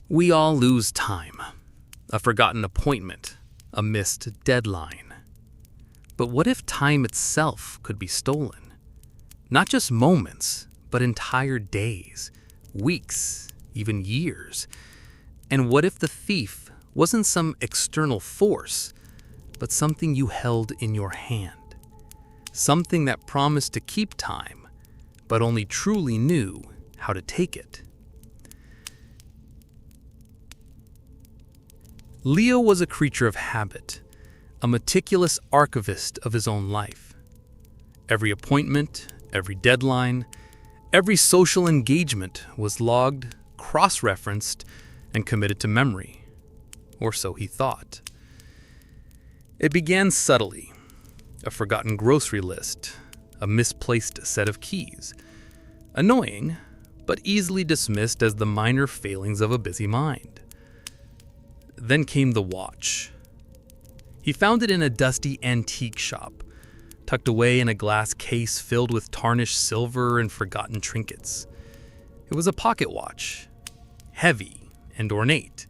We all lose time, a forgotten appointment, a missed deadline. But what if time itself could be stolen? Not just moments, but entire days, weeks, even years. And what if the thief wasn't some external force, but something you held in your hand? Something that promised to keep time, but only truly knew how to take it. Leo was a creature of habit, a meticulous archivist of his own life. Every appointment, every deadline, every social engagement was logged, cross-referenced, and committed to memory. Or so he thought. It began subtly. A forgotten grocery list, a misplaced set of keys. Annoying, but easily dismissed as the minor failings of a busy mind. Then came the watch. He found it in a dusty antique shop, tucked away in a glass case filled with tarnished silver and forgotten trinkets. It was a pocket watch, heavy and ornate,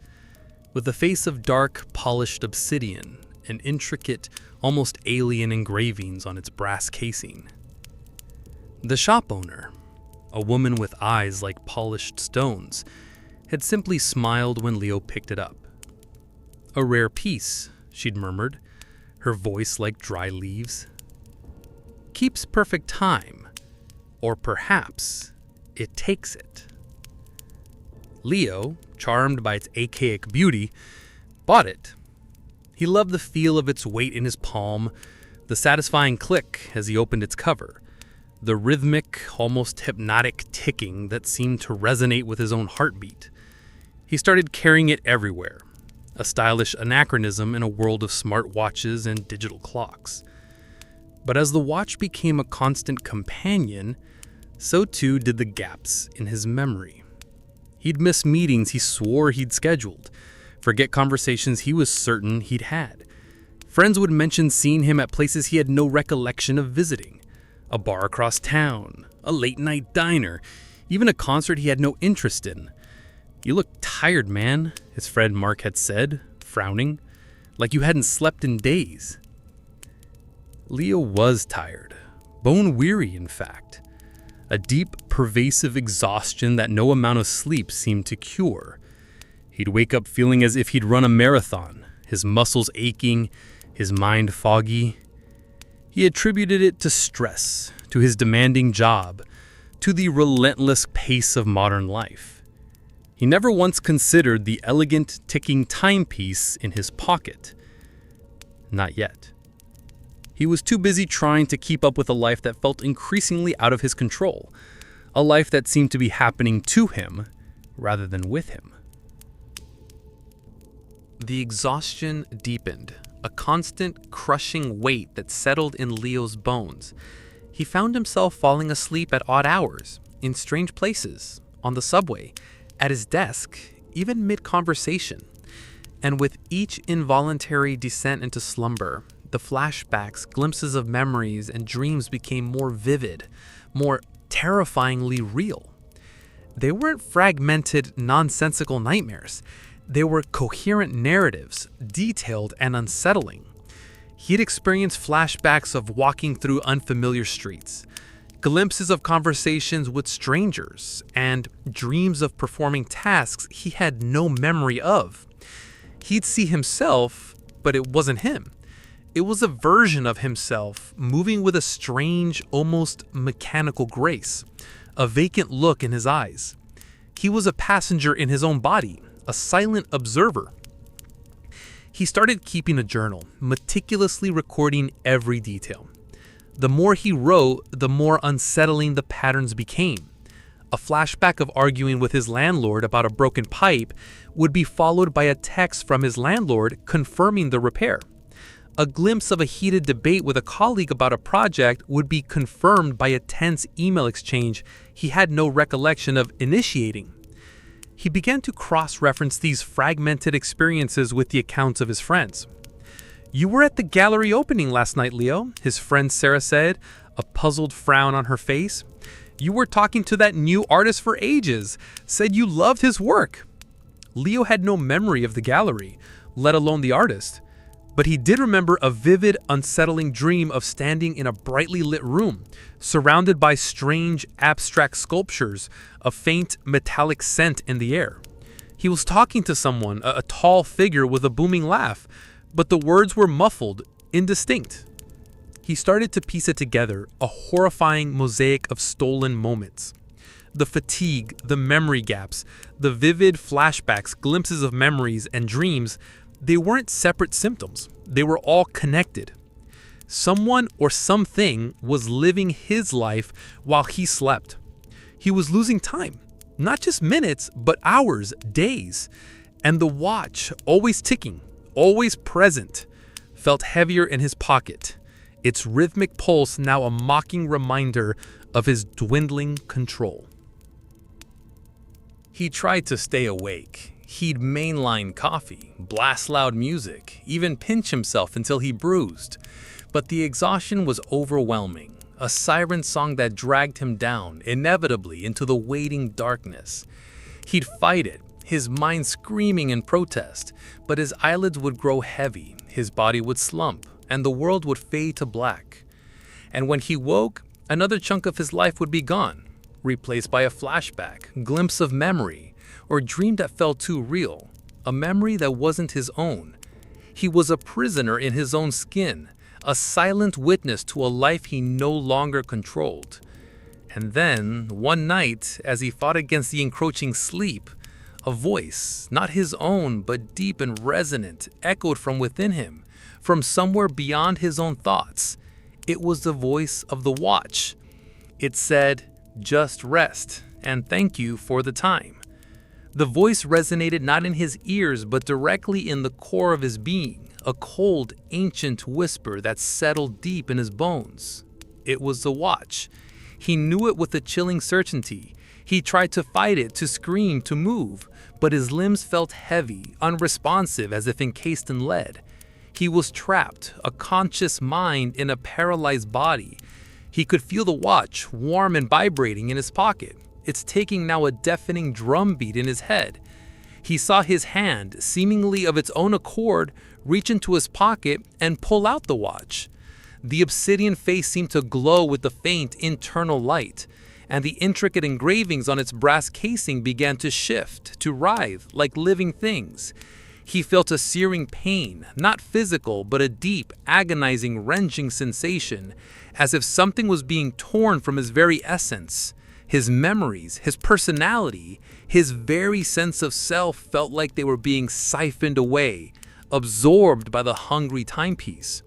with a face of dark, polished obsidian and intricate, almost alien engravings on its brass casing. The shop owner, a woman with eyes like polished stones, had simply smiled when Leo picked it up. "A rare piece," she'd murmured, her voice like dry leaves. "Keeps perfect time, or perhaps it takes it." Leo, charmed by its archaic beauty, bought it. He loved the feel of its weight in his palm, the satisfying click as he opened its cover, the rhythmic, almost hypnotic ticking that seemed to resonate with his own heartbeat. He started carrying it everywhere, a stylish anachronism in a world of smart watches and digital clocks. But as the watch became a constant companion, so too did the gaps in his memory. He'd miss meetings he swore he'd scheduled, forget conversations he was certain he'd had. Friends would mention seeing him at places he had no recollection of visiting. A bar across town, a late-night diner, even a concert he had no interest in. "You look tired, man," his friend Mark had said, frowning, "like you hadn't slept in days." Leo was tired, bone-weary in fact. A deep, pervasive exhaustion that no amount of sleep seemed to cure. He'd wake up feeling as if he'd run a marathon, his muscles aching, his mind foggy. He attributed it to stress, to his demanding job, to the relentless pace of modern life. He never once considered the elegant ticking timepiece in his pocket. Not yet. He was too busy trying to keep up with a life that felt increasingly out of his control, a life that seemed to be happening to him rather than with him. The exhaustion deepened, a constant, crushing weight that settled in Leo's bones. He found himself falling asleep at odd hours, in strange places, on the subway, at his desk, even mid-conversation. And with each involuntary descent into slumber, the flashbacks, glimpses of memories, and dreams became more vivid, more terrifyingly real. They weren't fragmented, nonsensical nightmares. They were coherent narratives, detailed and unsettling. He had experienced flashbacks of walking through unfamiliar streets, glimpses of conversations with strangers, and dreams of performing tasks he had no memory of. He'd see himself, but it wasn't him. It was a version of himself, moving with a strange, almost mechanical grace, a vacant look in his eyes. He was a passenger in his own body, a silent observer. He started keeping a journal, meticulously recording every detail. The more he wrote, the more unsettling the patterns became. A flashback of arguing with his landlord about a broken pipe would be followed by a text from his landlord confirming the repair. A glimpse of a heated debate with a colleague about a project would be confirmed by a tense email exchange he had no recollection of initiating. He began to cross-reference these fragmented experiences with the accounts of his friends. "You were at the gallery opening last night, Leo," his friend Sarah said, a puzzled frown on her face. "You were talking to that new artist for ages, said you loved his work." Leo had no memory of the gallery, let alone the artist. But he did remember a vivid, unsettling dream of standing in a brightly lit room, surrounded by strange, abstract sculptures, a faint, metallic scent in the air. He was talking to someone, a tall figure with a booming laugh, but the words were muffled, indistinct. He started to piece it together, a horrifying mosaic of stolen moments. The fatigue, the memory gaps, the vivid flashbacks, glimpses of memories and dreams, they weren't separate symptoms. They were all connected. Someone or something was living his life while he slept. He was losing time, not just minutes, but hours, days. And the watch, always ticking, always present, felt heavier in his pocket, its rhythmic pulse now a mocking reminder of his dwindling control. He tried to stay awake. He'd mainline coffee, blast loud music, even pinch himself until he bruised. But the exhaustion was overwhelming, a siren song that dragged him down, inevitably, into the waiting darkness. He'd fight it, his mind screaming in protest, but his eyelids would grow heavy, his body would slump, and the world would fade to black. And when he woke, another chunk of his life would be gone, replaced by a flashback, glimpse of memory, or dream that felt too real, a memory that wasn't his own. He was a prisoner in his own skin, a silent witness to a life he no longer controlled. And then, one night, as he fought against the encroaching sleep, a voice, not his own, but deep and resonant, echoed from within him, from somewhere beyond his own thoughts. It was the voice of the watch. It said, "Just rest, and thank you for the time." The voice resonated not in his ears, but directly in the core of his being, a cold, ancient whisper that settled deep in his bones. It was the watch. He knew it with a chilling certainty. He tried to fight it, to scream, to move, but his limbs felt heavy, unresponsive, as if encased in lead. He was trapped, a conscious mind in a paralyzed body. He could feel the watch, warm and vibrating in his pocket. It's taking now a deafening drumbeat in his head. He saw his hand, seemingly of its own accord, reach into his pocket and pull out the watch. The obsidian face seemed to glow with the faint internal light, and the intricate engravings on its brass casing began to shift, to writhe like living things. He felt a searing pain, not physical, but a deep, agonizing, wrenching sensation, as if something was being torn from his very essence. His memories, his personality, his very sense of self felt like they were being siphoned away, absorbed by the hungry timepiece.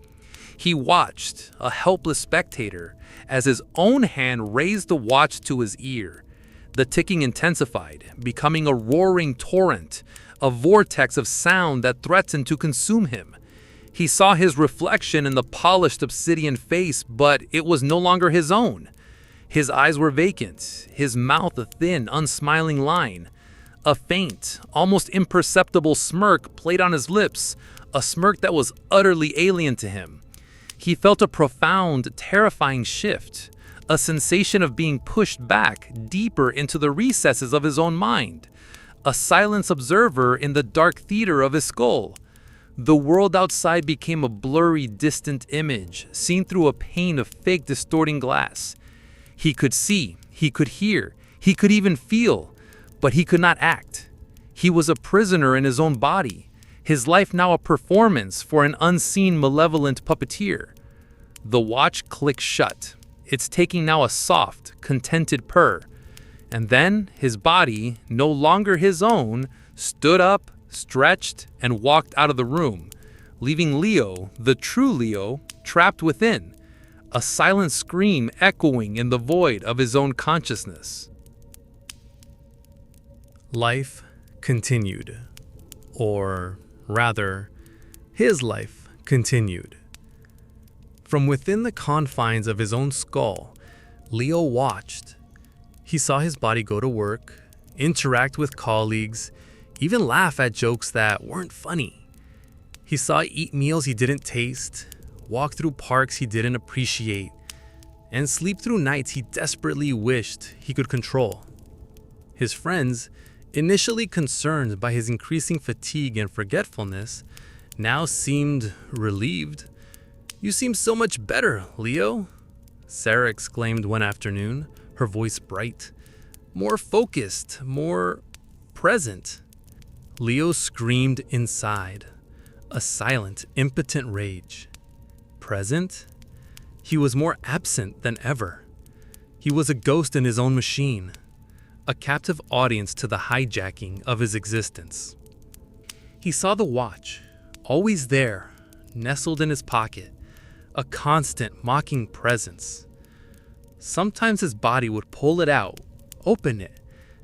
He watched, a helpless spectator, as his own hand raised the watch to his ear. The ticking intensified, becoming a roaring torrent, a vortex of sound that threatened to consume him. He saw his reflection in the polished obsidian face, but it was no longer his own. His eyes were vacant, his mouth a thin, unsmiling line. A faint, almost imperceptible smirk played on his lips, a smirk that was utterly alien to him. He felt a profound, terrifying shift, a sensation of being pushed back, deeper into the recesses of his own mind, a silent observer in the dark theater of his skull. The world outside became a blurry, distant image, seen through a pane of fake, distorting glass. He could see, he could hear, he could even feel, but he could not act. He was a prisoner in his own body, his life now a performance for an unseen, malevolent puppeteer. The watch clicked shut. It's taking now a soft, contented purr. And then his body, no longer his own, stood up, stretched, and walked out of the room, leaving Leo, the true Leo, trapped within, a silent scream echoing in the void of his own consciousness. Life continued. Or rather, his life continued. From within the confines of his own skull, Leo watched. He saw his body go to work, interact with colleagues, even laugh at jokes that weren't funny. He saw it eat meals he didn't taste, walk through parks he didn't appreciate, and sleep through nights he desperately wished he could control. His friends, initially concerned by his increasing fatigue and forgetfulness, now seemed relieved. "You seem so much better, Leo," Sarah exclaimed one afternoon, her voice bright. "More focused, more present." Leo screamed inside, a silent, impotent rage. Present? He was more absent than ever. He was a ghost in his own machine, a captive audience to the hijacking of his existence. He saw the watch, always there, nestled in his pocket, a constant, mocking presence. Sometimes his body would pull it out, open it,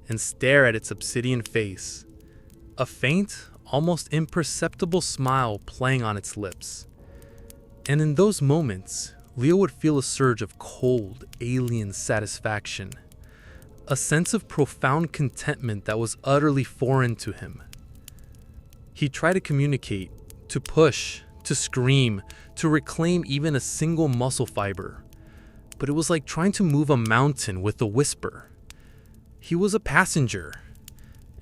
and stare at its obsidian face, a faint, almost imperceptible smile playing on its lips. And in those moments, Leo would feel a surge of cold, alien satisfaction, a sense of profound contentment that was utterly foreign to him. He tried to communicate, to push, to scream, to reclaim even a single muscle fiber, but it was like trying to move a mountain with a whisper. He was a passenger,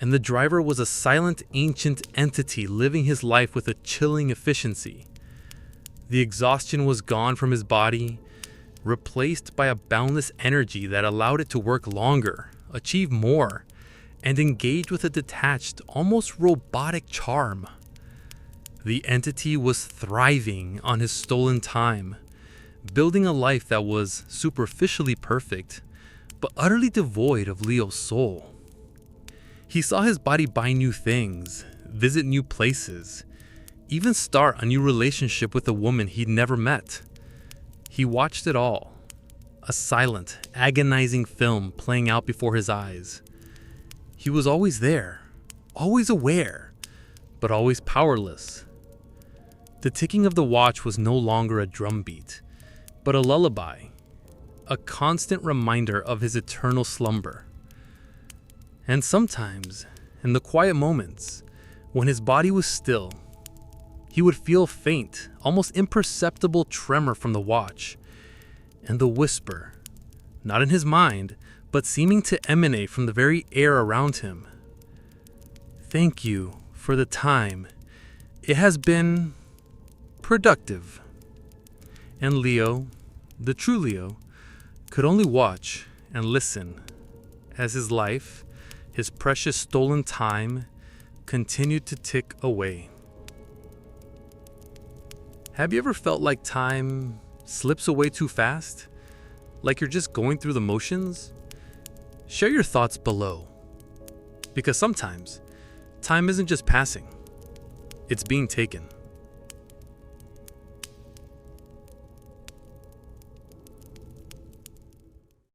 and the driver was a silent, ancient entity living his life with a chilling efficiency. The exhaustion was gone from his body, replaced by a boundless energy that allowed it to work longer, achieve more, and engage with a detached, almost robotic charm. The entity was thriving on his stolen time, building a life that was superficially perfect, but utterly devoid of Leo's soul. He saw his body buy new things, visit new places, even start a new relationship with a woman he'd never met. He watched it all, a silent, agonizing film playing out before his eyes. He was always there, always aware, but always powerless. The ticking of the watch was no longer a drumbeat, but a lullaby, a constant reminder of his eternal slumber. And sometimes, in the quiet moments, when his body was still, he would feel a faint, almost imperceptible tremor from the watch, and the whisper, not in his mind, but seeming to emanate from the very air around him. "Thank you for the time. It has been productive." And Leo, the true Leo, could only watch and listen as his life, his precious stolen time, continued to tick away. Have you ever felt like time slips away too fast? Like you're just going through the motions? Share your thoughts below. Because sometimes, time isn't just passing, it's being taken.